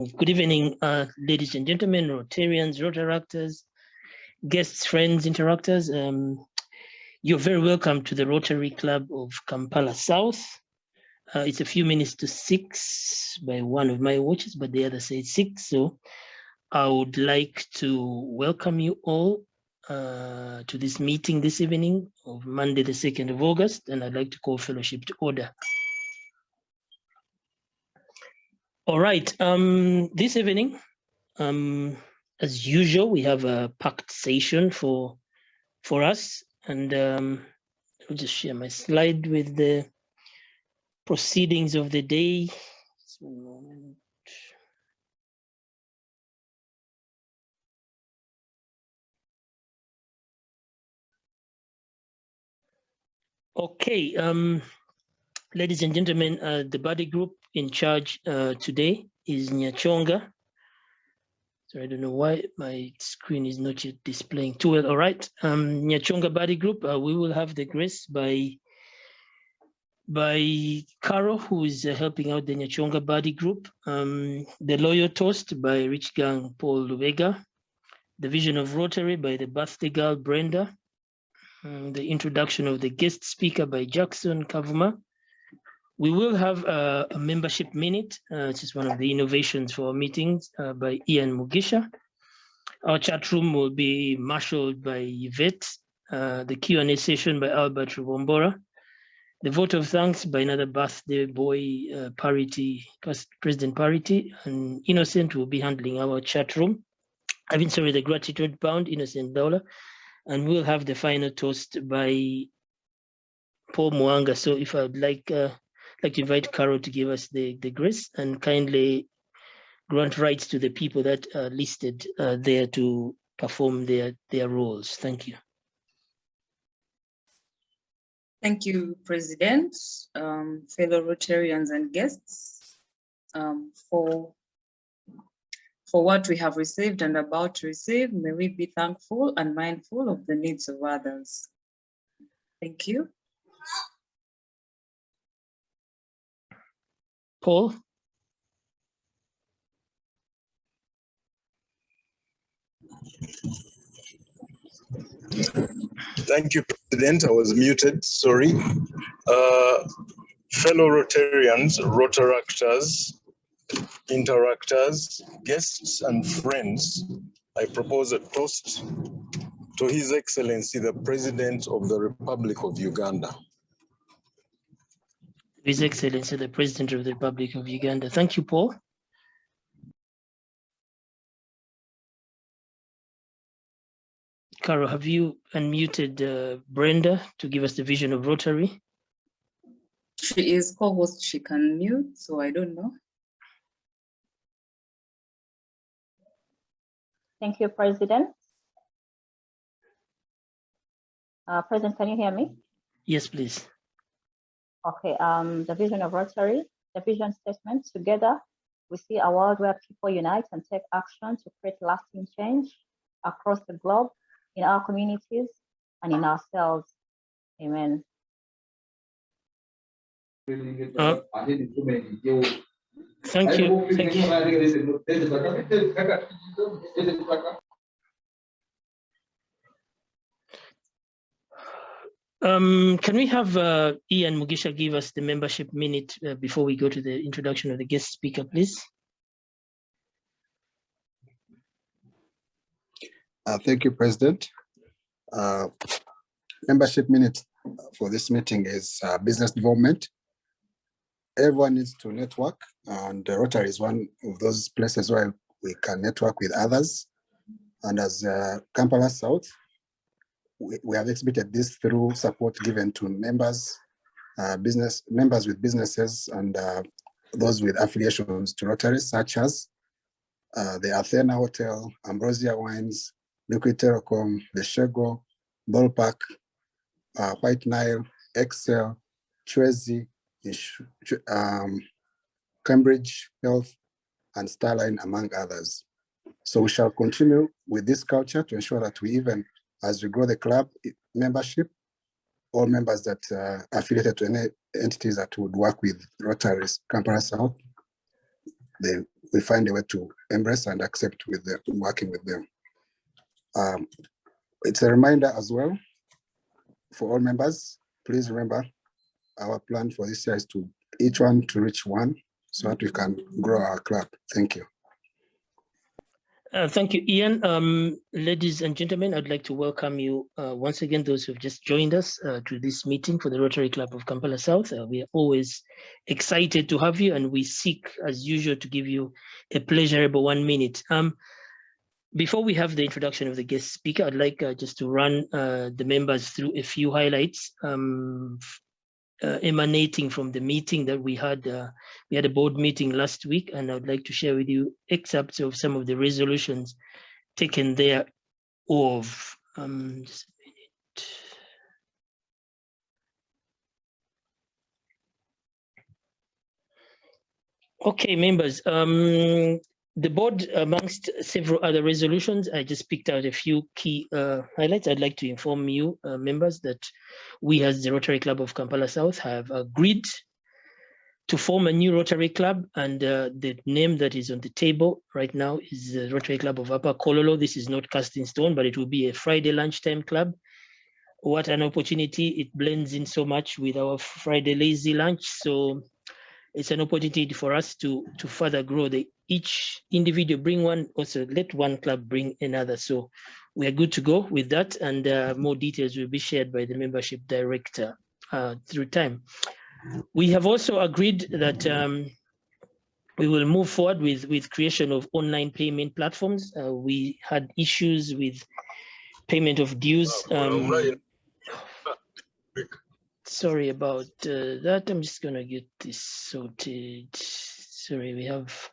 Good evening, ladies and gentlemen, Rotarians, Rotaractors, guests, friends, interactors. You're very welcome to the Rotary Club of Kampala South. It's a few minutes to 6 by one of my watches, but the other says 6. So I would like to welcome you all to this meeting this evening of Monday, the 2nd of August, and I'd like to call fellowship to order. All right, this evening, as usual, we have a packed session for us, and I'll just share my slide with the proceedings of the day. Just one moment. Okay, ladies and gentlemen, the body group in charge today is Nyachonga. So I don't know why my screen is not yet displaying too well. All right, Nyachonga body group, we will have the grace by Carol, who is helping out the Nyachonga body group, the Loyal Toast by Rich Gang Paul Lubega, the Vision of Rotary by the birthday girl Brenda, the introduction of the guest speaker by Jackson Kavuma. We will have a membership minute, which is one of the innovations for our meetings, by Ian Mugisha. Our chat room will be marshaled by Yvette, the Q&A session by Albert Rubombora, the vote of thanks by another birthday boy, President Parity, and Innocent will be handling our chat room. The gratitude pound, Innocent Dollar, and we'll have the final toast by Paul Mwanga. So if I'd like to invite Carol to give us the grace and kindly grant rights to the people that are listed there to perform their roles. Thank you. Thank you, President, fellow Rotarians and guests, for what we have received and about to receive. May we be thankful and mindful of the needs of others. Thank you. Paul? Thank you, President. I was muted, sorry. Fellow Rotarians, Rotaractors, interactors, guests, and friends, I propose a toast to His Excellency, the President of the Republic of Uganda. His Excellency, the President of the Republic of Uganda. Thank you, Paul. Carol, have you unmuted Brenda to give us the vision of Rotary? She is co-host, she can mute, so I don't know. Thank you, President. President, can you hear me? Yes, please. Okay, the vision of Rotary, the vision statement: together we see a world where people unite and take action to create lasting change across the globe, in our communities, and in ourselves. Amen. Thank you. Thank you. Can we have Ian Mugisha give us the membership minute before we go to the introduction of the guest speaker, please? Thank you, President. Membership minute for this meeting is business development. Everyone needs to network, and Rotary is one of those places where we can network with others. And as Kampala South, we have exhibited this through support given to members, members with businesses, and those with affiliations to Rotary, such as the Athena Hotel, Ambrosia Wines, Liquid Telecom, the Shego, Ballpark, White Nile, Excel, Trezi, Cambridge Health, and Starline, among others. So we shall continue with this culture to ensure that we, even as we grow the club membership, all members that are affiliated to any entities that would work with Rotary's Kampala South, they we find a way to embrace and accept with them, working with them. It's a reminder as well for all members. Please remember our plan for this year is to each one to reach one so that we can grow our club. Thank you. Thank you, Ian. Ladies and gentlemen, I'd like to welcome you once again, those who've just joined us to this meeting for the Rotary Club of Kampala South. We are always excited to have you, and we seek, as usual, to give you a pleasurable 1 minute. Before we have the introduction of the guest speaker, I'd like just to run the members through a few highlights emanating from the meeting that we had. We had a board meeting last week, and I would like to share with you excerpts of some of the resolutions taken there of. Just a minute. Okay, members. The board, amongst several other resolutions, I just picked out a few key highlights. I'd like to inform you, members, that we as the Rotary Club of Kampala South have agreed to form a new Rotary Club, and the name that is on the table right now is the Rotary Club of Upper Kololo. This is not cast in stone, but it will be a Friday lunchtime club. What an opportunity. It blends in so much with our Friday lazy lunch. So it's an opportunity for us to further grow. Each individual bring one, also let one club bring another. So we are good to go with that, and more details will be shared by the membership director through time. We have also agreed that we will move forward with creation of online payment platforms. We had issues with payment of dues. Sorry about that. I'm just gonna get this sorted. Sorry, we have.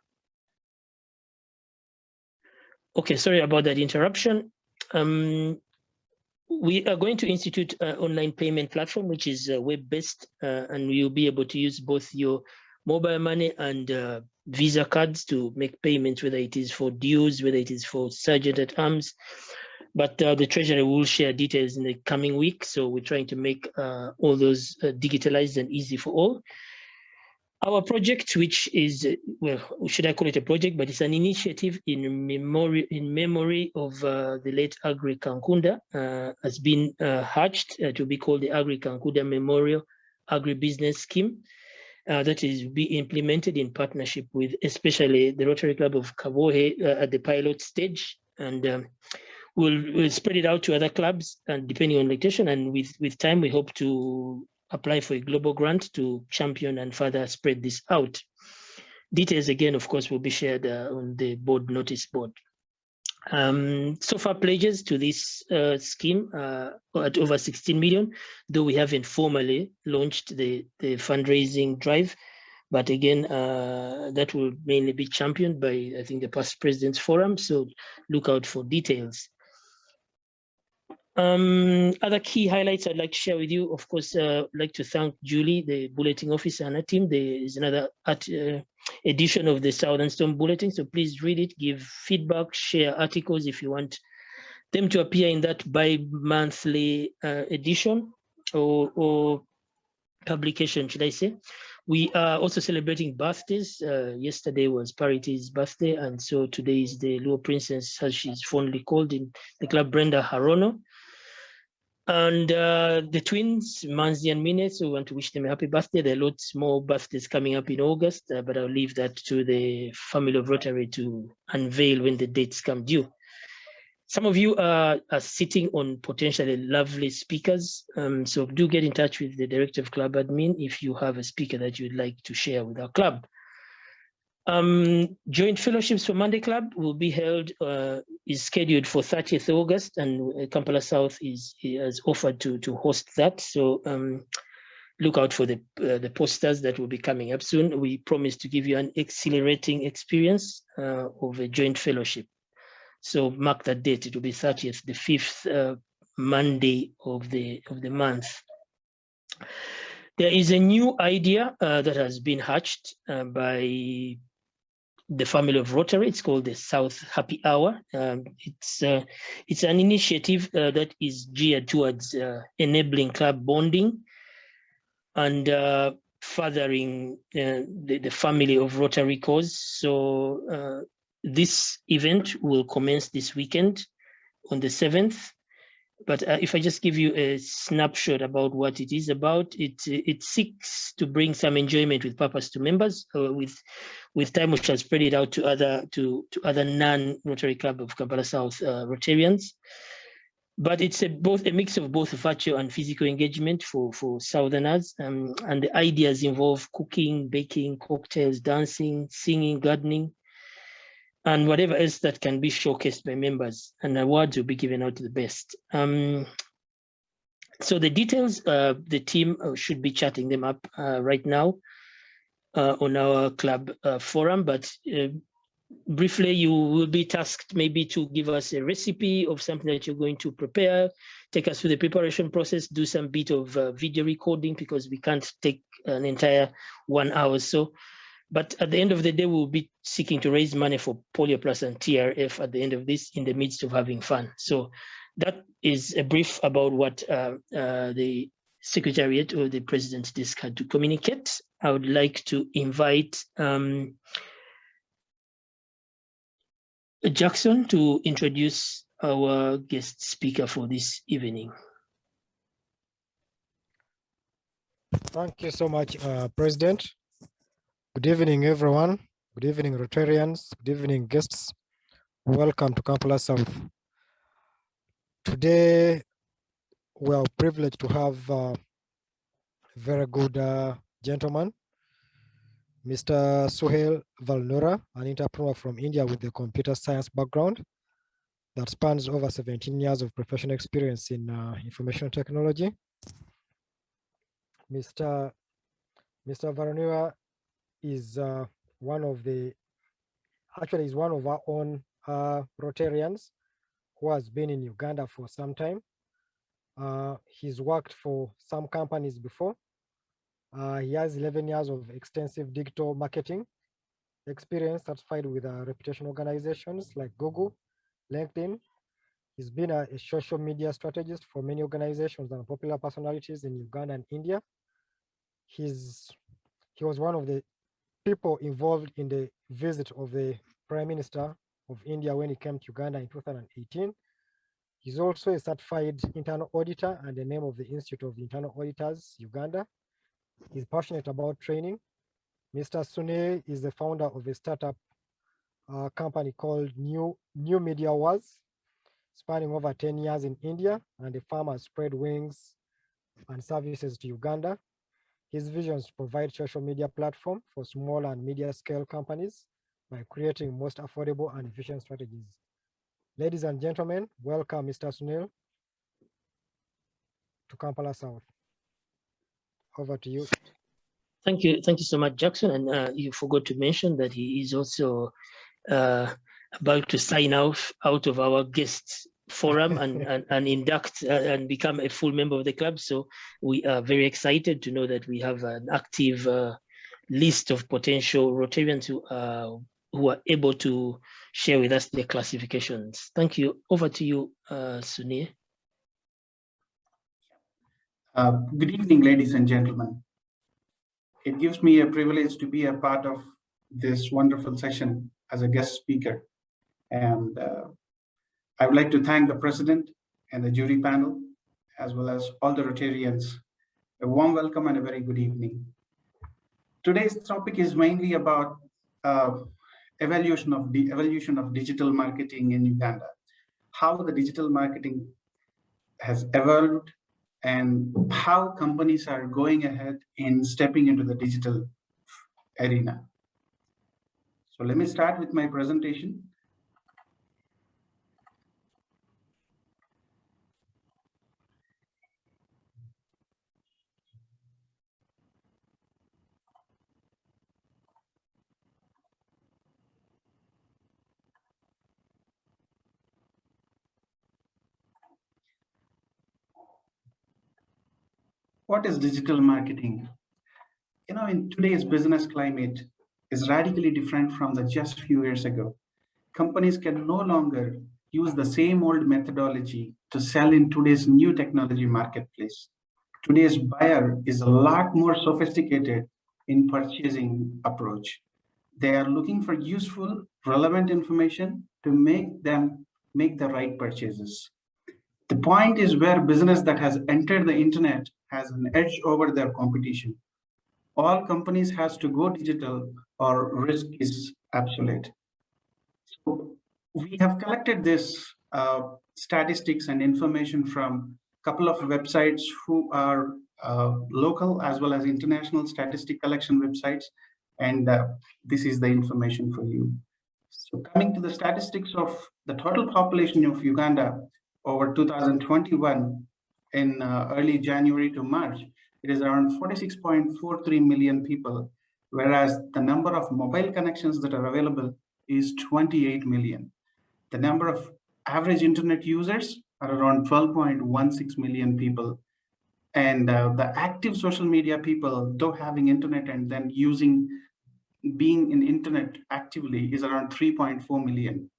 Okay, sorry about that interruption. We are going to institute an online payment platform, which is web-based, and you'll be able to use both your mobile money and Visa cards to make payments, whether it is for dues, whether it is for Sergeant at Arms. But the Treasury will share details in the coming week. So we're trying to make all those digitalized and easy for all. Our project, which is, well, should I call it a project, but it's an initiative in memory of the late Agri Kankunda, has been hatched to be called the Agri Kankunda Memorial Agribusiness Scheme. That is be implemented in partnership with especially the Rotary Club of Kabohe at the pilot stage, and we'll spread it out to other clubs, and depending on location, and with time we hope to apply for a global grant to champion and further spread this out. Details again, of course, will be shared on the board notice board. So far pledges to this scheme at over 16 million, though we haven't formally launched the fundraising drive. But again, that will mainly be championed by, I think, the past President's Forum. So look out for details. Other key highlights I'd like to share with you, of course, I'd like to thank Julie, the bulletin officer, and her team. There is another edition of the Southern Storm Bulletin, so please read it, give feedback, share articles if you want them to appear in that bi-monthly edition or publication, should I say. We are also celebrating birthdays. Yesterday was Parity's birthday, and so today is the Luo Princess, as she's fondly called in the club, Brenda Harono. And the twins, Manzi and Mine, so we want to wish them a happy birthday. There are lots more birthdays coming up in August, but I'll leave that to the family of Rotary to unveil when the dates come due. Some of you are sitting on potentially lovely speakers, so do get in touch with the Director of Club Admin if you have a speaker that you'd like to share with our club. Joint fellowships for Monday Club will be held, is scheduled for 30th August, and Kampala South has offered to host that. So look out for the posters that will be coming up soon. We promise to give you an exhilarating experience of a joint fellowship. So mark that date. It will be 30th, the 5th Monday of the month. There is a new idea that has been hatched by the family of Rotary. It's called the South Happy Hour. It's an initiative that is geared towards enabling club bonding. And furthering the family of Rotary cause. So this event will commence this weekend on the 7th. But if I just give you a snapshot about what it is about, it seeks to bring some enjoyment with purpose to members. With time, we shall spread it out to other non-Rotary Club of Kampala South Rotarians. But it's both a mix of both virtual and physical engagement for Southerners. And the ideas involve cooking, baking, cocktails, dancing, singing, gardening, and whatever else that can be showcased by members. And awards will be given out to the best. So the details, the team should be chatting them up right now on our club forum, but briefly, you will be tasked maybe to give us a recipe of something that you're going to prepare, take us through the preparation process, do some bit of video recording because we can't take an entire 1 hour. So, but at the end of the day, we'll be seeking to raise money for Polio Plus and TRF at the end of this in the midst of having fun. So that is a brief about what the Secretariat or the President's Desk had to communicate. I would like to invite Jackson to introduce our guest speaker for this evening. Thank you so much, President. Good evening, everyone. Good evening, Rotarians. Good evening, guests. Welcome to Kampala South. Today, we are privileged to have a very good gentleman, Mr. Sudheer Navuluru, an entrepreneur from India with a computer science background that spans over 17 years of professional experience in information technology. Mr. Navuluru is one of our own Rotarians who has been in Uganda for some time. He's worked for some companies before. He has 11 years of extensive digital marketing experience certified with reputation organizations like Google, LinkedIn. He's been a social media strategist for many organizations and popular personalities in Uganda and India. He was one of the people involved in the visit of the Prime Minister of India when he came to Uganda in 2018. He's also a certified internal auditor and the name of the Institute of Internal Auditors, Uganda. He's passionate about training. Mr. Sudheer is the founder of a startup company called New Media Wars, spanning over 10 years in India, and the firm has spread wings and services to Uganda. His vision is to provide social media platform for small and media scale companies by creating most affordable and efficient strategies. Ladies and gentlemen, welcome Mr. Sudheer to Kampala South. Over to you. Thank you so much, Jackson. And you forgot to mention that he is also about to sign out of our guest forum and induct and become a full member of the club. So we are very excited to know that we have an active list of potential Rotarians who are able to share with us their classifications. Thank you. Over to you, Sudheer. Good evening, ladies and gentlemen. It gives me a privilege to be a part of this wonderful session as a guest speaker. And I would like to thank the President and the jury panel, as well as all the Rotarians. A warm welcome and a very good evening. Today's topic is mainly about evolution of digital marketing in Uganda, how the digital marketing has evolved, and how companies are going ahead in stepping into the digital arena. So let me start with my presentation. What is digital marketing? You know, in today's business climate is radically different from the just few years ago. Companies can no longer use the same old methodology to sell in today's new technology marketplace. today's buyer is a lot more sophisticated in purchasing approach. They are looking for useful, relevant information to make them make the right purchases. The point is where business that has entered the internet has an edge over their competition. All companies has to go digital or risk is absolute. So we have collected this statistics and information from a couple of websites who are local as well as international statistic collection websites. And this is the information for you. So coming to the statistics of the total population of Uganda over 2021 in early January to March, it is around 46.43 million people, whereas the number of mobile connections that are available is 28 million. The number of average internet users are around 12.16 million people. And the active social media people, though having internet and then being in internet actively, is around 3.4 million.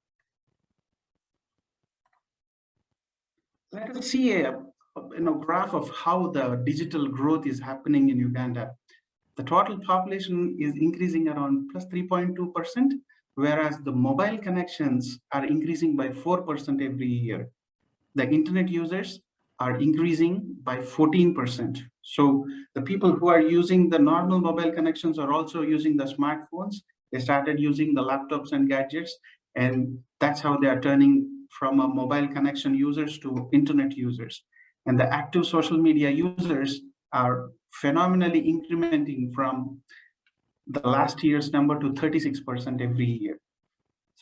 Let us see a graph of how the digital growth is happening in Uganda. The total population is increasing around plus 3.2%, whereas the mobile connections are increasing by 4% every year. The internet users are increasing by 14%. So the people who are using the normal mobile connections are also using the smartphones. They started using the laptops and gadgets, and that's how they are turning from a mobile connection users to internet users. And the active social media users are phenomenally incrementing from the last year's number to 36% every year.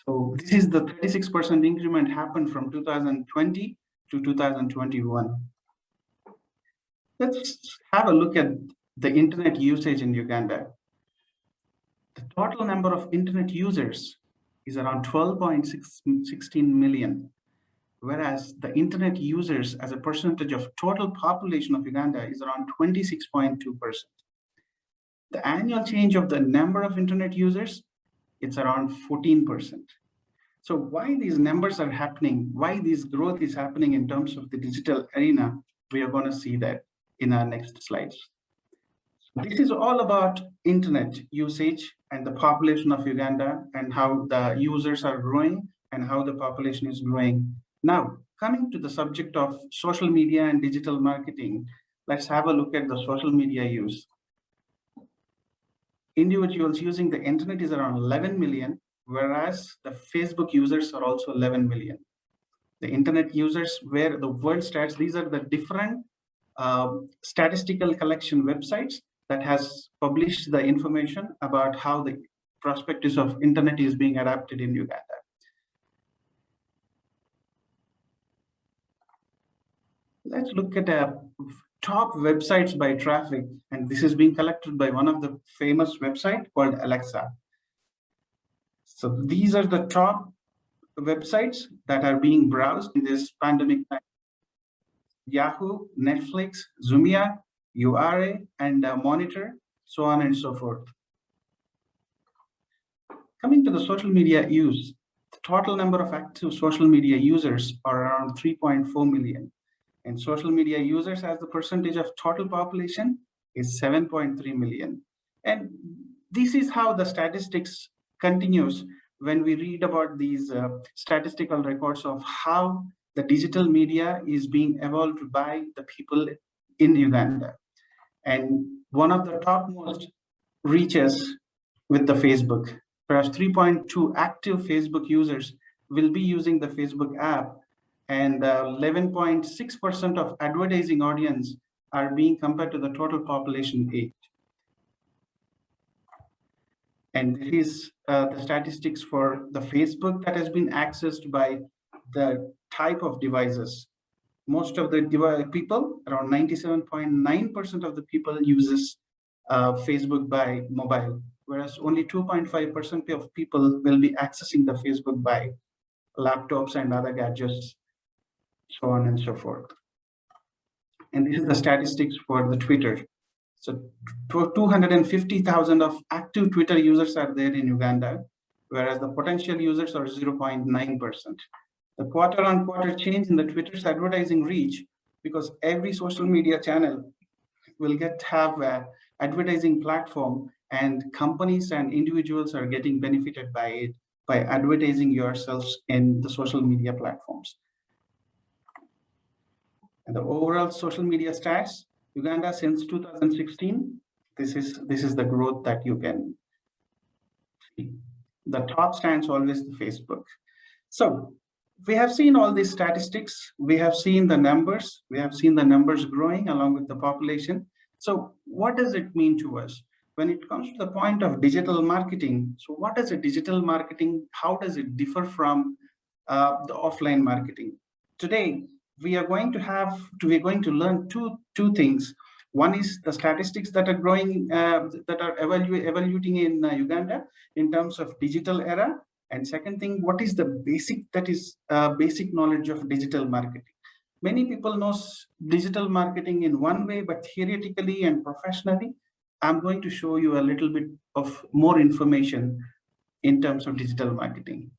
So this is the 36% increment happened from 2020 to 2021. Let's have a look at the internet usage in Uganda. The total number of internet users is around 12.16 million, whereas the internet users as a percentage of total population of Uganda is around 26.2%. The annual change of the number of internet users, it's around 14%. So why these numbers are happening, why this growth is happening in terms of the digital arena, we are going to see that in our next slides. This is all about internet usage and the population of Uganda and how the users are growing and how the population is growing. Now, coming to the subject of social media and digital marketing, let's have a look at the social media use. Individuals using the internet is around 11 million, whereas the Facebook users are also 11 million. The internet users, where the world starts, these are the different statistical collection websites that has published the information about how the prospectus of internet is being adapted in Uganda. Let's look at top websites by traffic, and this is being collected by one of the famous website called Alexa. So these are the top websites that are being browsed in this pandemic time. Yahoo, Netflix, Zumia, URA, and Monitor, so on and so forth. Coming to the social media use, the total number of active social media users are around 3.4 million. And social media users as the percentage of total population is 7.3 million. And this is how the statistics continues when we read about these statistical records of how the digital media is being evolved by the people in Uganda. And one of the topmost reaches with the Facebook, perhaps 3.2 active Facebook users will be using the Facebook app, and 11.6% of advertising audience are being compared to the total population 8. And this is the statistics for the Facebook that has been accessed by the type of devices. Most of the people, around 97.9% of the people uses Facebook by mobile, whereas only 2.5% of people will be accessing the Facebook by laptops and other gadgets, so on and so forth. And this is the statistics for the Twitter. So 250,000 of active Twitter users are there in Uganda, whereas the potential users are 0.9%. The quarter-on-quarter change in the Twitter's advertising reach, because every social media channel will have a advertising platform, and companies and individuals are getting benefited by it by advertising yourselves in the social media platforms. And the overall social media stats, Uganda since 2016, this is the growth that you can see. The top stands always the Facebook. So we have seen all these statistics. We have seen the numbers. We have seen the numbers growing along with the population. So what does it mean to us? When it comes to the point of digital marketing, so what is a digital marketing? How does it differ from the offline marketing? Today, we are going to learn two things. One is the statistics that are growing, that are evaluating in Uganda in terms of digital era. And second thing, what is the basic knowledge of digital marketing? Many people know digital marketing in one way, but theoretically and professionally, I'm going to show you a little bit of more information in terms of digital marketing.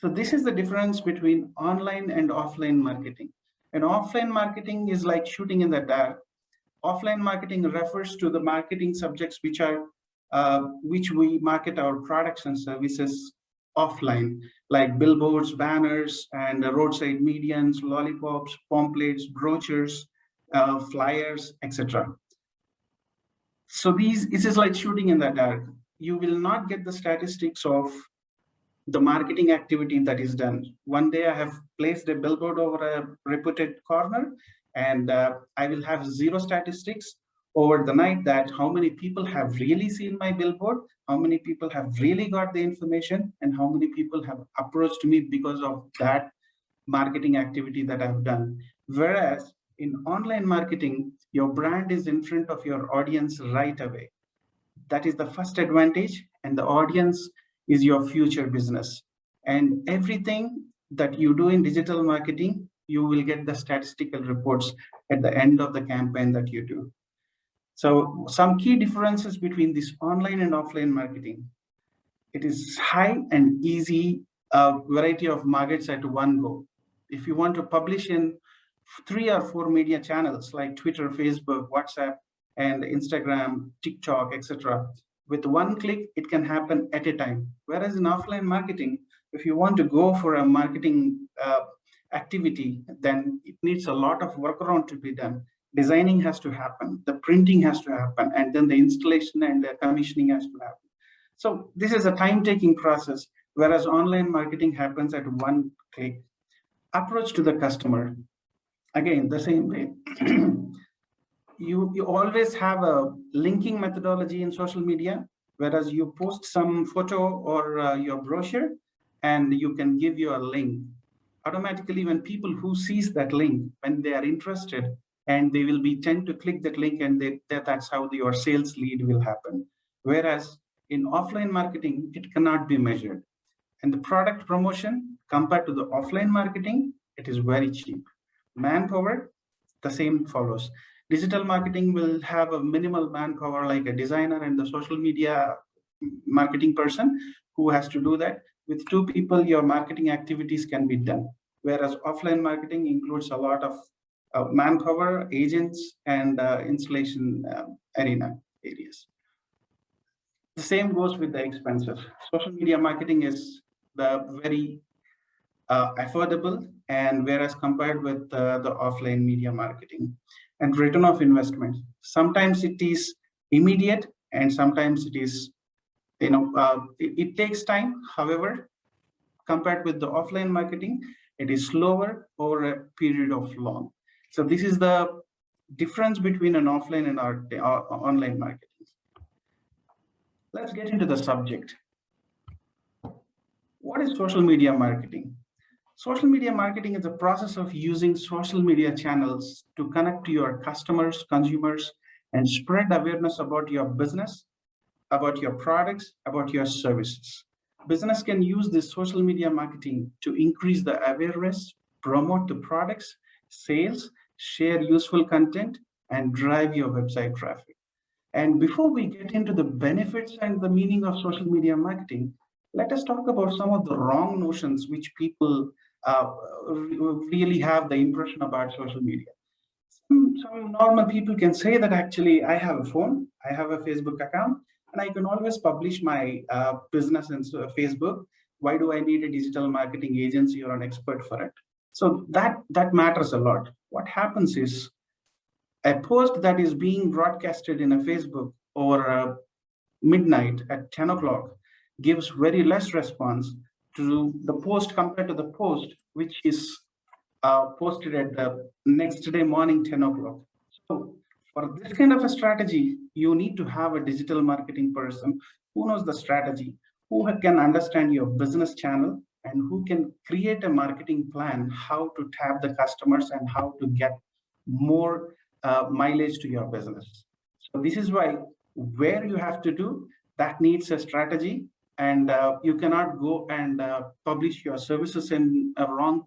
So this is the difference between online and offline marketing. And offline marketing is like shooting in the dark. Offline marketing refers to the marketing subjects which we market our products and services offline, like billboards, banners, and roadside medians, lollipops, pamphlets, brochures, flyers, etc. So this is like shooting in the dark. You will not get the statistics of the marketing activity that is done. One day I have placed a billboard over a reputed corner, and I will have zero statistics over the night that how many people have really seen my billboard, how many people have really got the information, and how many people have approached me because of that marketing activity that I've done. Whereas in online marketing, your brand is in front of your audience right away. That is the first advantage, and the audience is your future business. And everything that you do in digital marketing, you will get the statistical reports at the end of the campaign that you do. So some key differences between this online and offline marketing. It is high and easy variety of markets at one go. If you want to publish in 3 or 4 media channels like Twitter, Facebook, WhatsApp, and Instagram, TikTok, etc., with one click, it can happen at a time. Whereas in offline marketing, if you want to go for a marketing activity, then it needs a lot of workaround to be done. Designing has to happen, the printing has to happen, and then the installation and the commissioning has to happen. So this is a time-taking process, whereas online marketing happens at one click. Approach to the customer, again, the same way. You always have a linking methodology in social media, whereas you post some photo or your brochure, and you can give your link. Automatically, when people who sees that link, when they are interested, and they will tend to click that link, and that's how your sales lead will happen. Whereas in offline marketing, it cannot be measured. And the product promotion compared to the offline marketing, it is very cheap. Manpower, the same follows. Digital marketing will have a minimal manpower, like a designer and the social media marketing person who has to do that. With 2 people, your marketing activities can be done. Whereas offline marketing includes a lot of manpower, agents, and installation arena areas. The same goes with the expenses. Social media marketing is very affordable, and whereas compared with the offline media marketing. And return of investment, sometimes it is immediate, and sometimes it is, it takes time. However, compared with the offline marketing, it is slower over a period of long. So this is the difference between an offline and our online marketing. Let's get into the subject. What is social media marketing? Social media marketing is a process of using social media channels to connect to your customers, consumers, and spread awareness about your business, about your products, about your services. Business can use this social media marketing to increase the awareness, promote the products, sales, share useful content, and drive your website traffic. And before we get into the benefits and the meaning of social media marketing, let us talk about some of the wrong notions which people really have the impression about social media. Some normal people can say that actually I have a phone, I have a Facebook account, and I can always publish my business in Facebook. Why do I need a digital marketing agency or an expert for it? So that matters a lot. What happens is a post that is being broadcasted in a Facebook or midnight at 10 o'clock gives very less response to the post compared to the post which is posted at the next day morning 10 o'clock. So for this kind of a strategy, you need to have a digital marketing person who knows the strategy, who can understand your business channel, and who can create a marketing plan, how to tap the customers and how to get more mileage to your business. So this is why where you have to do that needs a strategy, and you cannot go and publish your services in a wrong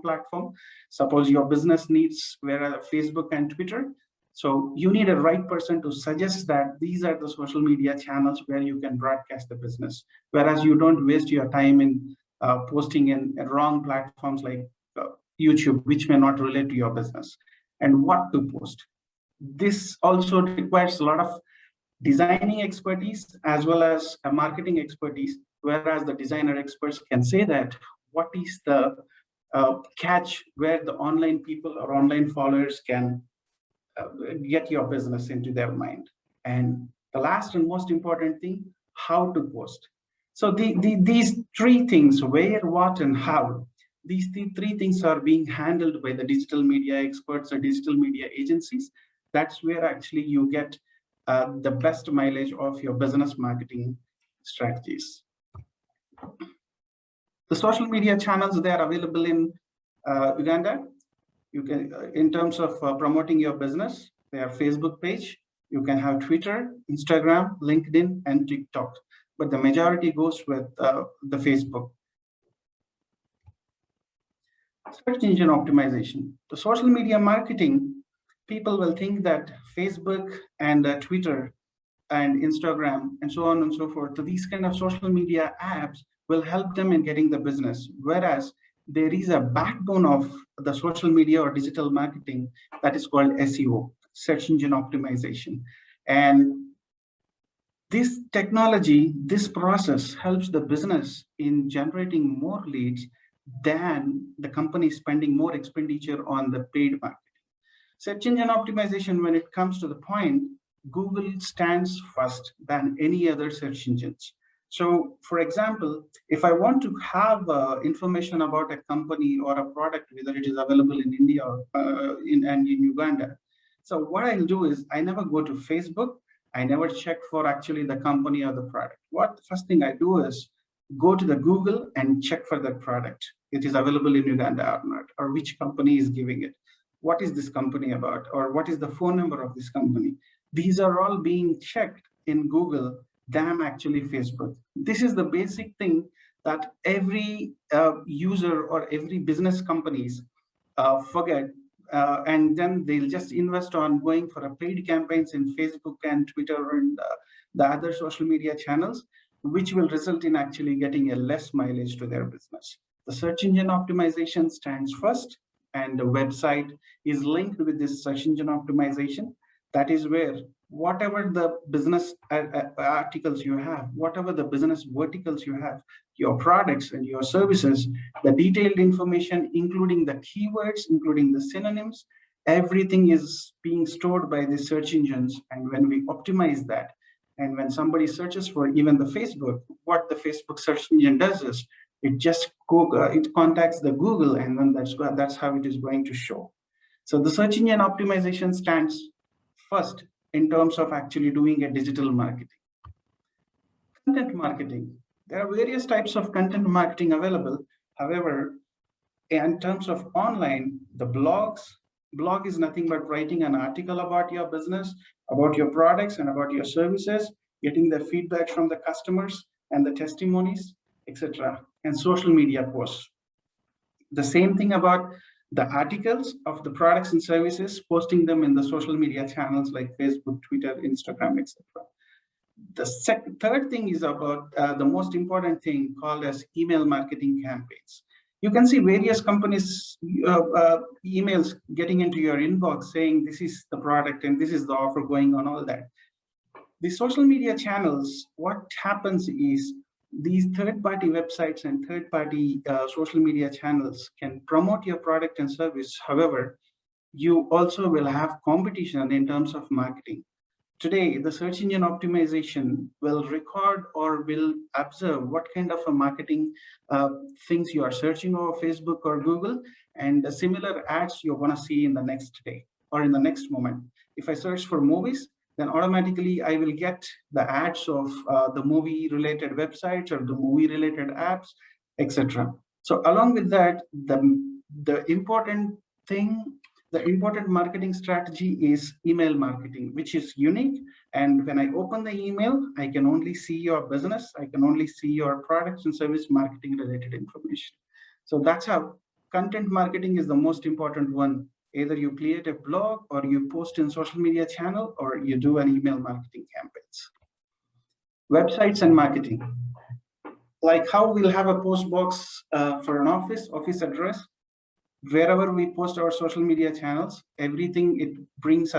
platform. Suppose your business needs Facebook and Twitter. So you need a right person to suggest that these are the social media channels where you can broadcast the business, whereas you don't waste your time in posting in wrong platforms like YouTube, which may not relate to your business, and what to post. This also requires a lot of designing expertise as well as a marketing expertise, whereas the designer experts can say that what is the catch where the online people or online followers can get your business into their mind. And the last and most important thing, how to post. So these three things, where, what, and how, these three things are being handled by the digital media experts or digital media agencies. That's where actually you get the best mileage of your business marketing strategies. The social media channels, they are available in Uganda. You can, in terms of promoting your business, they are Facebook page. You can have Twitter, Instagram, LinkedIn, and TikTok. But the majority goes with the Facebook. Search engine optimization. The social media marketing, people will think that Facebook and Twitter and Instagram and so on and so forth, so these kind of social media apps will help them in getting the business. Whereas there is a backbone of the social media or digital marketing that is called SEO, search engine optimization. And this technology, this process helps the business in generating more leads than the company spending more expenditure on the paid marketing. Search engine optimization, when it comes to the point, Google stands first than any other search engines. So for example, if I want to have information about a company or a product, whether it is available in India or in Uganda, so what I'll do is I never go to Facebook. I never check for actually the company or the product. What the first thing I do is go to the Google and check for that product. It is available in Uganda or not, or which company is giving it. What is this company about, or what is the phone number of this company? These are all being checked in Google than actually Facebook. This is the basic thing that every user or every business companies forget, and then they'll just invest on going for a paid campaigns in Facebook and Twitter and the other social media channels, which will result in actually getting a less mileage to their business. The search engine optimization stands first, and the website is linked with this search engine optimization. That is where whatever the business articles you have, whatever the business verticals you have, your products and your services, the detailed information, including the keywords, including the synonyms, everything is being stored by the search engines. And when we optimize that, and when somebody searches for even the Facebook, what the Facebook search engine does is it just it contacts the Google, and then that's how it is going to show. So the search engine optimization stands first in terms of actually doing a digital marketing. Content marketing. There are various types of content marketing available. However, in terms of online, the blog is nothing but writing an article about your business, about your products and about your services, getting the feedback from the customers and the testimonies, etc. And social media posts. The same thing about the articles of the products and services, posting them in the social media channels like Facebook, Twitter, Instagram, etc. The third thing is about the most important thing called as email marketing campaigns. You can see various companies' emails getting into your inbox saying this is the product and this is the offer going on, all that. The social media channels, what happens is these third-party websites and third-party social media channels can promote your product and service. However, you also will have competition in terms of marketing. Today, the search engine optimization will record or will observe what kind of a marketing things you are searching over Facebook or Google, and the similar ads you're going to see in the next day or in the next moment. If I search for movies, then automatically I will get the ads of the movie related websites or the movie related apps, etc. So along with that, the important thing, the important marketing strategy is email marketing, which is unique. And when I open the email, I can only see your business. I can only see your products and service marketing related information. So that's how content marketing is the most important one. Either you create a blog or you post in social media channel or you do an email marketing campaigns. Websites and marketing. Like how we'll have a post box for an office address. Wherever we post our social media channels, everything it brings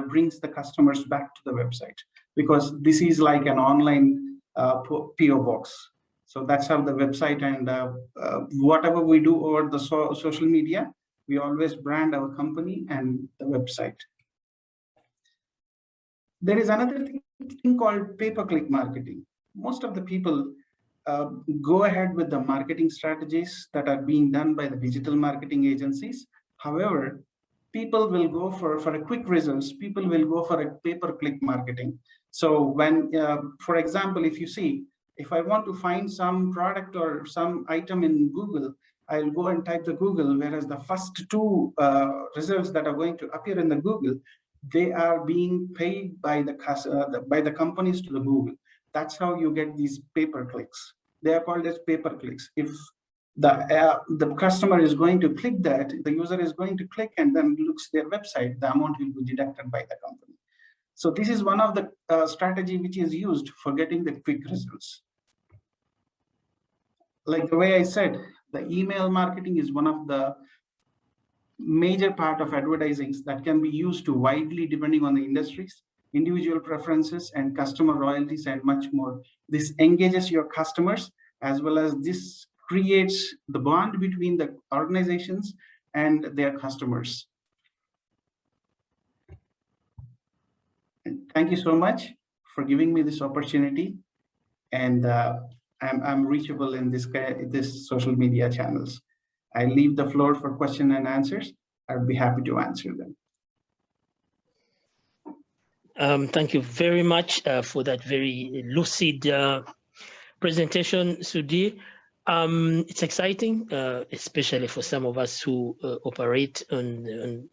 brings the customers back to the website, because this is like an online PO box. So that's how the website and whatever we do over the social media, we always brand our company and the website. There is another thing called pay-per-click marketing. Most of the people go ahead with the marketing strategies that are being done by the digital marketing agencies. However, people will go for a quick results. People will go for a pay-per-click marketing. So when, for example, if you see, if I want to find some product or some item in Google, I'll go and type the Google, whereas the first two results that are going to appear in the Google, they are being paid by the companies to the Google. That's how you get these pay-per-clicks. They are called as pay-per-clicks. If the customer is going to click that, the user is going to click and then looks their website, the amount will be deducted by the company. So this is one of the strategy which is used for getting the quick results. Like the way I said, the email marketing is one of the major part of advertising that can be used to widely depending on the industries, individual preferences and customer royalties and much more. This engages your customers, as well as this creates the bond between the organizations and their customers. And thank you so much for giving me this opportunity. And I'm reachable in this social media channels. I leave the floor for question and answers. I'd be happy to answer them. Thank you very much for that very lucid presentation, Sudheer. It's exciting, especially for some of us who operate on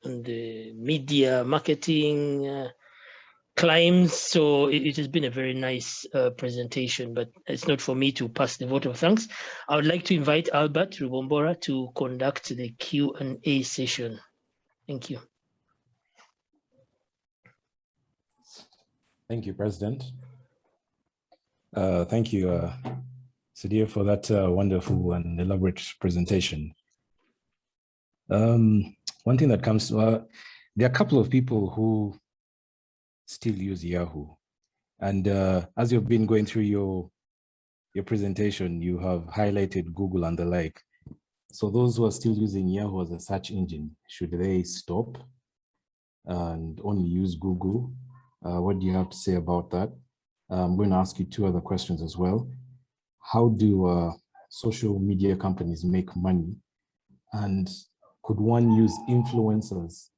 the media marketing climbs. So it has been a very nice presentation, but it's not for me to pass the vote of thanks. I would like to invite Albert Rubombora to conduct the Q&A session. Thank you. Thank you, President. Thank you, Sudheer, for that wonderful and elaborate presentation. One thing that comes to, there are a couple of people who still use Yahoo. And as you've been going through your presentation, you have highlighted Google and the like. So those who are still using Yahoo as a search engine, should they stop and only use Google? What do you have to say about that? I'm going to ask you two other questions as well. How do social media companies make money? And could one use influencers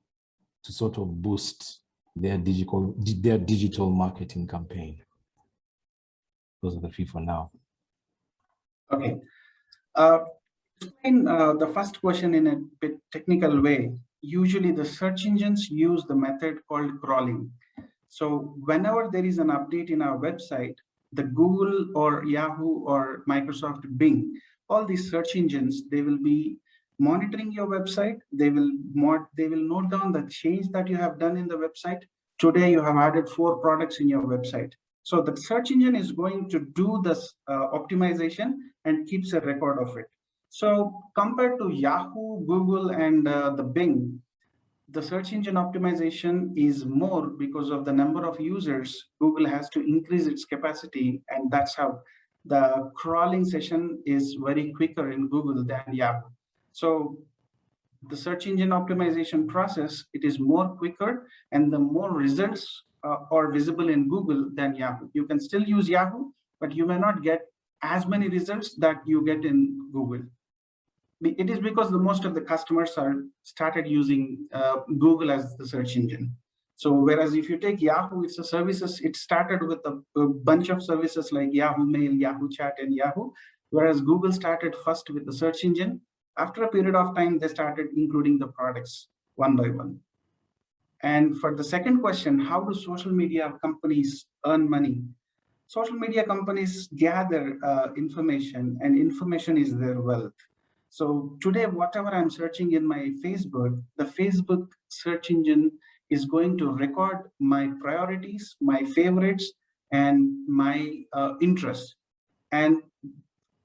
to sort of boost their digital marketing campaign? Those are the three for now. Okay. Explain the first question in a bit technical way. Usually the search engines use the method called crawling. So whenever there is an update in our website, the Google or Yahoo or Microsoft Bing, all these search engines, they will be monitoring your website. They will note down the change that you have done in the website. Today you have added 4 products in your website. So the search engine is going to do this optimization and keeps a record of it. So compared to Yahoo, Google, and the Bing, the search engine optimization is more because of the number of users. Google has to increase its capacity, and that's how the crawling session is very quicker in Google than Yahoo. So the search engine optimization process, it is more quicker, and the more results are visible in Google than Yahoo. You can still use Yahoo, but you may not get as many results that you get in Google. It is because most of the customers are started using Google as the search engine. So whereas if you take Yahoo, it's a services, it started with a bunch of services like Yahoo Mail, Yahoo Chat, and Yahoo, whereas Google started first with the search engine. After a period of time, they started including the products one by one. And for the second question, how do social media companies earn money? Social media companies gather information, and information is their wealth. So today, whatever I'm searching in my Facebook, the Facebook search engine is going to record my priorities, my favorites, and my interests. And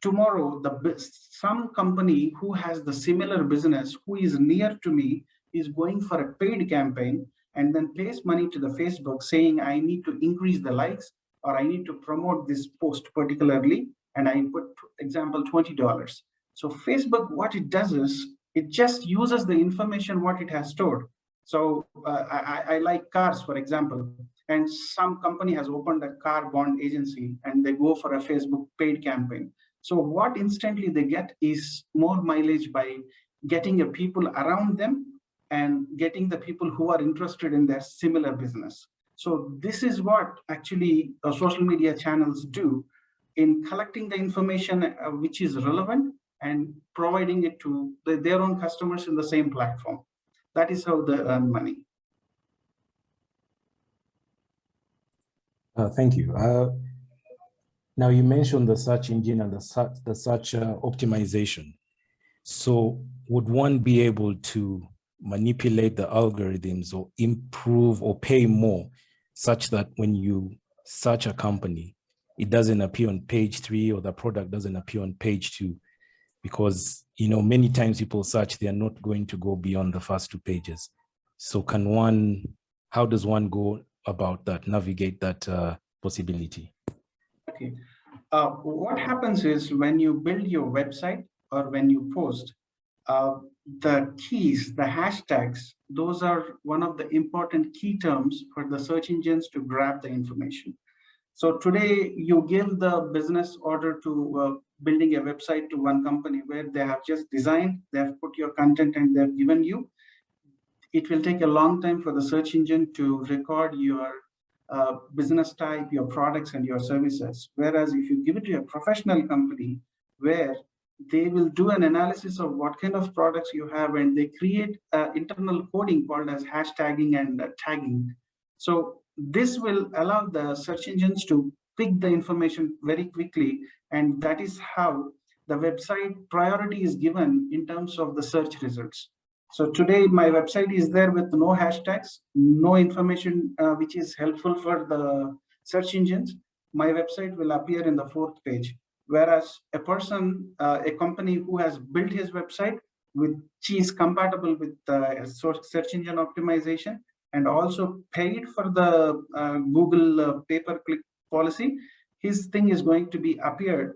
tomorrow, some company who has the similar business, who is near to me, is going for a paid campaign and then pays money to the Facebook saying, I need to increase the likes, or I need to promote this post particularly, and I put, example, $20. So Facebook, what it does is, it just uses the information what it has stored. So I like cars, for example, and some company has opened a car bond agency and they go for a Facebook paid campaign. So what instantly they get is more mileage by getting the people around them and getting the people who are interested in their similar business. So this is what actually social media channels do in collecting the information which is relevant and providing it to their own customers in the same platform. That is how they earn money. Thank you. Now you mentioned the search engine and the search optimization. So would one be able to manipulate the algorithms or improve or pay more such that when you search a company, it doesn't appear on page 3 or the product doesn't appear on page 2? Because, you know, many times people search, they are not going to go beyond the first 2 pages. So how does one go about that, navigate that possibility? Okay. What happens is when you build your website or when you post, the keys, the hashtags, those are one of the important key terms for the search engines to grab the information. So today you give the business order to building a website to one company where they have just designed, they have put your content and they've given you. It will take a long time for the search engine to record your business type, your products and your services. Whereas if you give it to a professional company where they will do an analysis of what kind of products you have and they create internal coding called as hashtagging and tagging. So this will allow the search engines to pick the information very quickly, and that is how the website priority is given in terms of the search results. So today my website is there with no hashtags, no information which is helpful for the search engines. My website will appear in the 4th page. Whereas a person, a company who has built his website which is compatible with search engine optimization and also paid for the Google pay-per-click policy, his thing is going to be appeared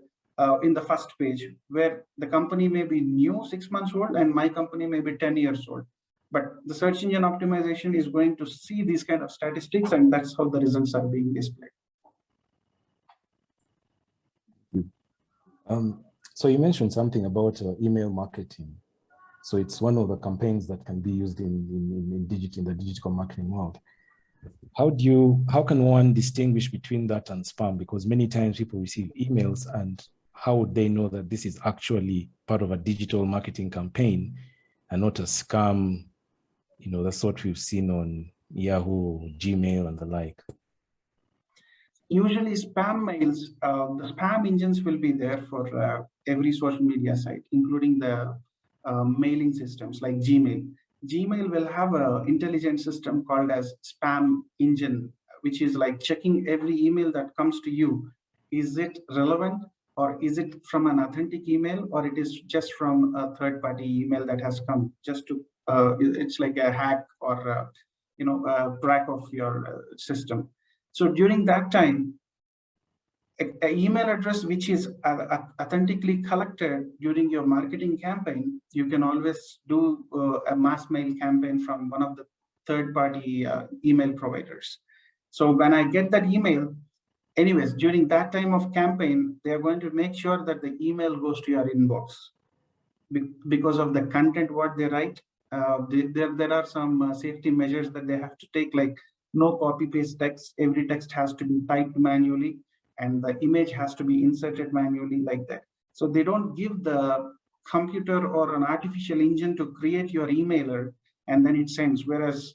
in the first page, where the company may be new 6 months old and my company may be 10 years old. But the search engine optimization is going to see these kind of statistics, and that's how the results are being displayed. So you mentioned something about email marketing. So it's one of the campaigns that can be used in the digital marketing world. How can one distinguish between that and spam? Because many times people receive emails, and how would they know that this is actually part of a digital marketing campaign and not a scam, you know, the sort we've seen on Yahoo, Gmail and the like? Usually spam mails, the spam engines will be there for every social media site, including the mailing systems like Gmail. Gmail will have an intelligent system called as spam engine, which is like checking every email that comes to you. Is it relevant? or is it from an authentic email, or it is just from a third-party email that has come just to, it's like a hack or a crack of your system. So during that time, an email address which is authentically collected during your marketing campaign, you can always do a mass mail campaign from one of the third-party email providers. So when I get that email, anyways, during that time of campaign, they're going to make sure that the email goes to your inbox because of the content what they write. There are some safety measures that they have to take, like no copy paste text. Every text has to be typed manually, and the image has to be inserted manually, like that. So they don't give the computer or an artificial engine to create your emailer and then it sends, whereas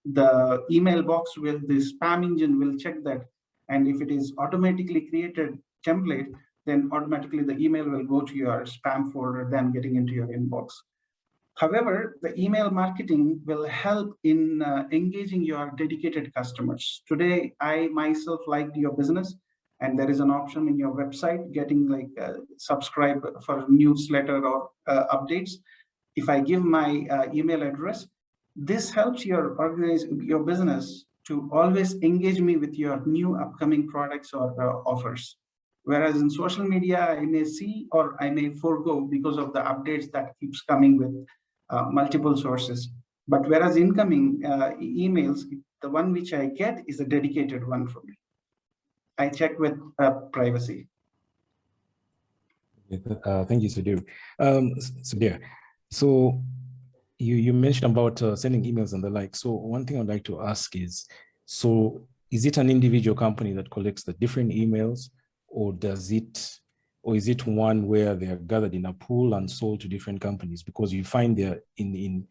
the email box with the spam engine will check that, and if it is automatically created template, then automatically the email will go to your spam folder than getting into your inbox. However, the email marketing will help in engaging your dedicated customers. Today, I myself liked your business, and there is an option in your website getting like subscribe for newsletter or updates. If I give my email address, this helps your business to always engage me with your new upcoming products or offers. Whereas in social media, I may see or I may forego because of the updates that keeps coming with multiple sources. But whereas incoming emails, the one which I get is a dedicated one for me. I check with privacy. Thank you, Sudheer. Sudheer, so you mentioned about sending emails and the like. So one thing I'd like to ask is, so is it an individual company that collects the different emails, or is it one where they are gathered in a pool and sold to different companies? Because you find they're in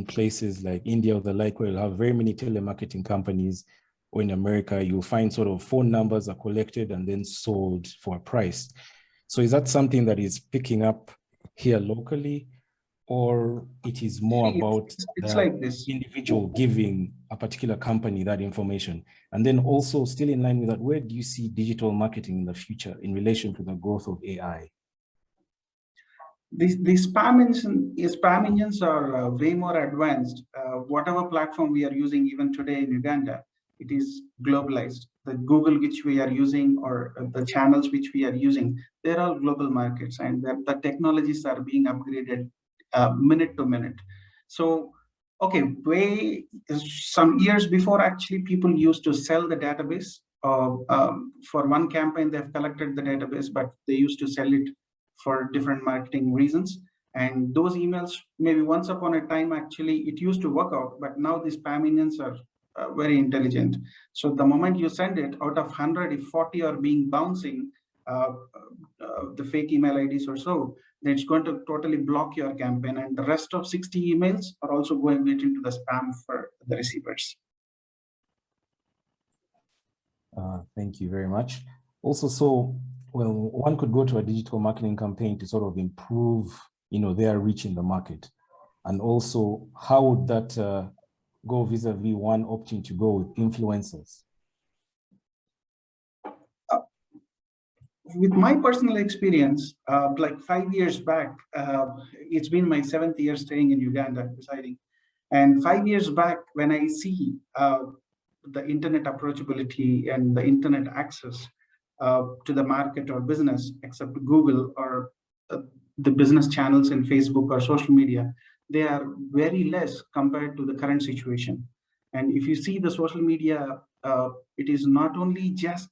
places like India or the like, where you'll have very many telemarketing companies, or in America, you'll find sort of phone numbers are collected and then sold for a price. So is that something that is picking up here locally, or it is more about it's like this individual giving a particular company that information? And then also still in line with that, where do you see digital marketing in the future in relation to the growth of AI? The spam engines are way more advanced. Whatever platform we are using even today in Uganda, it is globalized. The Google which we are using, or the channels which we are using, they're all global markets, and the technologies are being upgraded minute to minute. So, okay, some years before, actually, people used to sell the database. For one campaign, they've collected the database, but they used to sell it for different marketing reasons. And those emails, maybe once upon a time, actually, it used to work out, but now these spam engines are very intelligent. So the moment you send it, out of 100, if 40 are being bouncing, the fake email IDs or so, then it's going to totally block your campaign, and the rest of 60 emails are also going into the spam for the receivers. Thank you very much. Also, so, well, one could go to a digital marketing campaign to sort of improve, their reach in the market. And also, how would that go vis-a-vis one opting to go with influencers? With my personal experience, like 5 years back, it's been my 7th year staying in Uganda, residing. And 5 years back, when I see the internet approachability and the internet access to the market or business, except Google or the business channels in Facebook or social media, they are very less compared to the current situation. And if you see the social media, it is not only just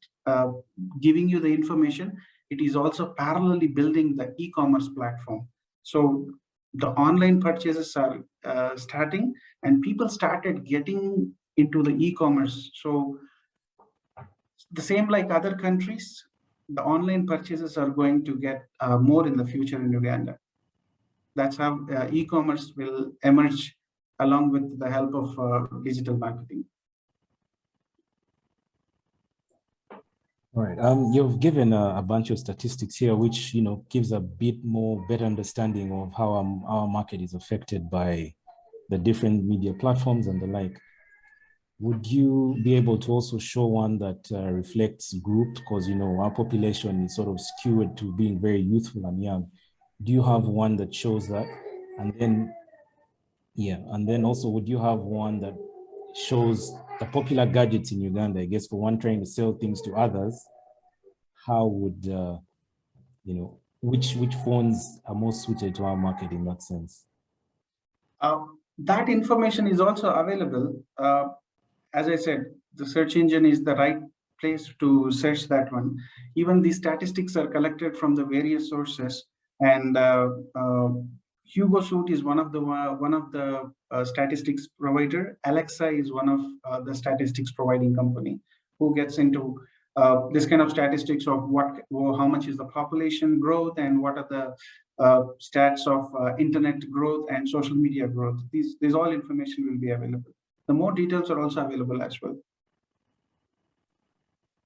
giving you the information, it is also parallelly building the e-commerce platform. So the online purchases are starting, and people started getting into the e-commerce. So the same like other countries, the online purchases are going to get more in the future in Uganda. That's how e-commerce will emerge along with the help of digital marketing. All right. You've given a bunch of statistics here, which gives a bit more better understanding of how our market is affected by the different media platforms and the like. would you be able to also show one that reflects group? Because, you know, our population is sort of skewed to being very youthful and young. Do you have one that shows that? And then, yeah, and then also, would you have one that shows the popular gadgets in Uganda? I guess for one trying to sell things to others, how would, you know, which phones are most suited to our market in that sense? That information is also available. As I said, the search engine is the right place to search that one. Even the statistics are collected from the various sources, and Hugo Suit is one of the statistics provider. Alexa is one of the statistics providing company who gets into this kind of statistics of how much is the population growth and what are the stats of internet growth and social media growth. These all information will be available. The more details are also available as well.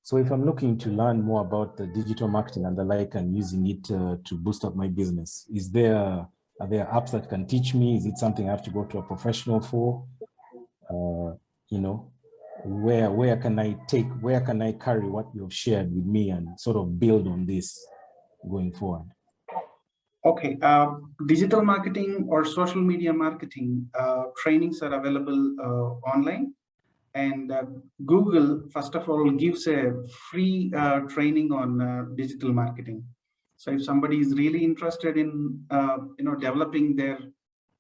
So if I'm looking to learn more about the digital marketing and the like and using it to boost up my business, are there apps that can teach me? Is it something I have to go to a professional for? You know, where can I carry what you've shared with me and sort of build on this going forward? Okay, digital marketing or social media marketing trainings are available online. And Google, first of all, gives a free training on digital marketing. So if somebody is really interested in developing their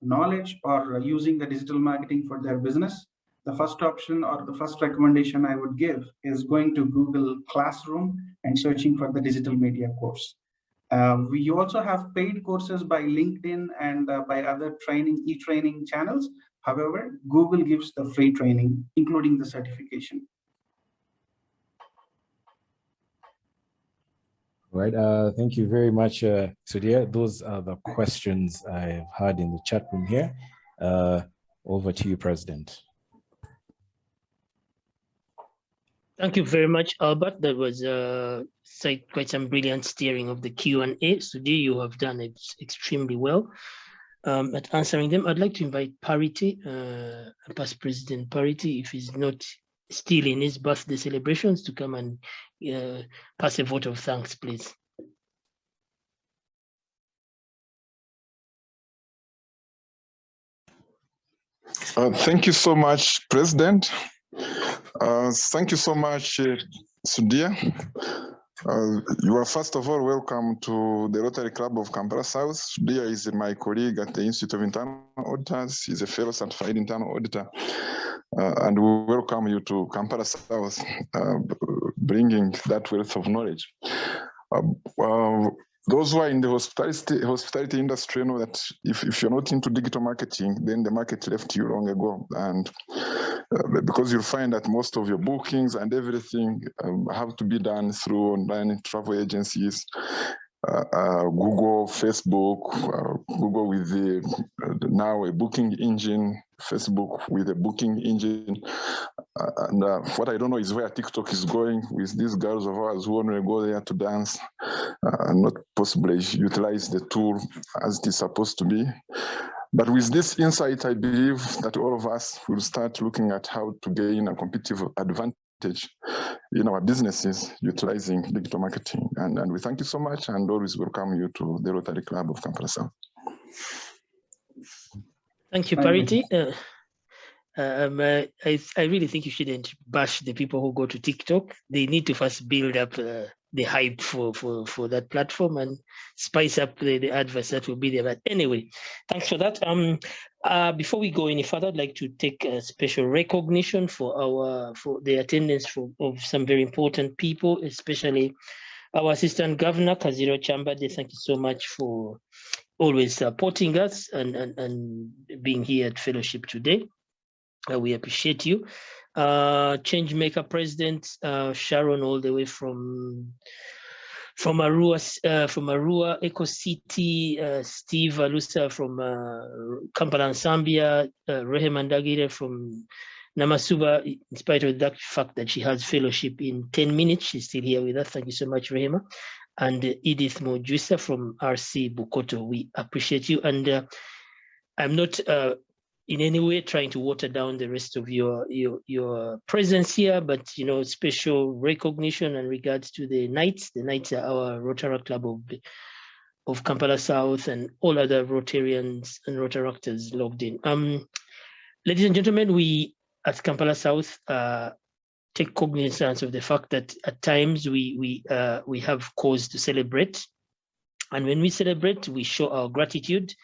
knowledge or using the digital marketing for their business, the first option or the first recommendation I would give is going to Google Classroom and searching for the digital media course. We also have paid courses by LinkedIn and by other e-training channels. However, Google gives the free training, including the certification. All right. Thank you very much, Sudheer. Those are the questions I've had in the chat room here. Over to you, President. Thank you very much, Albert. That was quite some brilliant steering of the Q&A. Sudheer, you have done it extremely well at answering them. I'd like to invite Parity, past President Parity, if he's not still in his birthday celebrations, to come and pass a vote of thanks, please. Thank you so much, President. Thank you so much, Sudheer. You are first of all welcome to the Rotary Club of Kampala South. Sudheer is my colleague at the Institute of Internal Auditors. He's a fellow certified internal auditor. And we welcome you to Kampala South, bringing that wealth of knowledge. Those who are in the hospitality industry know that if you're not into digital marketing, then the market left you long ago. And because you'll find that most of your bookings and everything have to be done through online travel agencies, Google, Facebook, Google with now a booking engine, Facebook with a booking engine. And what I don't know is where TikTok is going with these girls of ours who only go there to dance and not possibly utilize the tool as it is supposed to be. But with this insight, I believe that all of us will start looking at how to gain a competitive advantage in our businesses utilizing digital marketing. And we thank you so much and always welcome you to the Rotary Club of Kampala South. Thank you, Parity. I really think you shouldn't bash the people who go to TikTok. They need to first build up the hype for that platform and spice up the adverts that will be there. But anyway, thanks for that. Before we go any further, I'd like to take a special recognition for the attendance of some very important people, especially our Assistant Governor, Kaziro Chambade. Thank you so much for always supporting us and being here at Fellowship today. We appreciate you. Changemaker President Sharon, all the way from Arua Eco City, Steve Alusa from Kampala and Zambia, Rehema Ndagire from Namasuba. In spite of that fact that she has fellowship in 10 minutes, she's still here with us. Thank you so much, Rehema. And Edith Mojusa from RC Bukoto. We appreciate you. And I'm not in any way trying to water down the rest of your presence here, but special recognition in regards to the Knights. The Knights are our Rotary Club of Kampala South and all other Rotarians and Rotaractors logged in. Ladies and gentlemen, we at Kampala South take cognizance of the fact that at times we have cause to celebrate, and when we celebrate, we show our gratitude.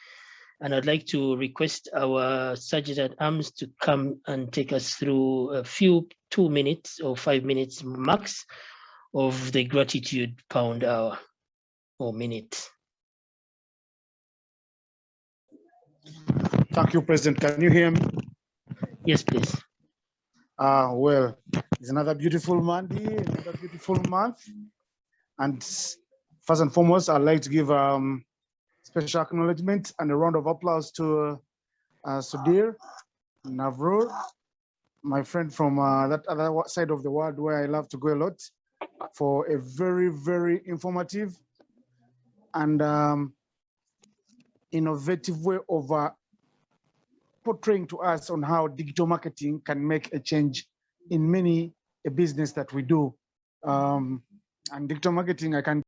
And I'd like to request our Sergeant at Arms to come and take us through a few 2 minutes or 5 minutes max of the gratitude pound hour or minute. Thank you, President. Can you hear me? Yes, please. Well, it's another beautiful Monday, another beautiful month. And first and foremost, I'd like to give special acknowledgement and a round of applause to Sudheer Navuluru, my friend from that other side of the world where I love to go a lot, for a very, very informative and innovative way of portraying to us on how digital marketing can make a change in many a business that we do. And digital marketing, I can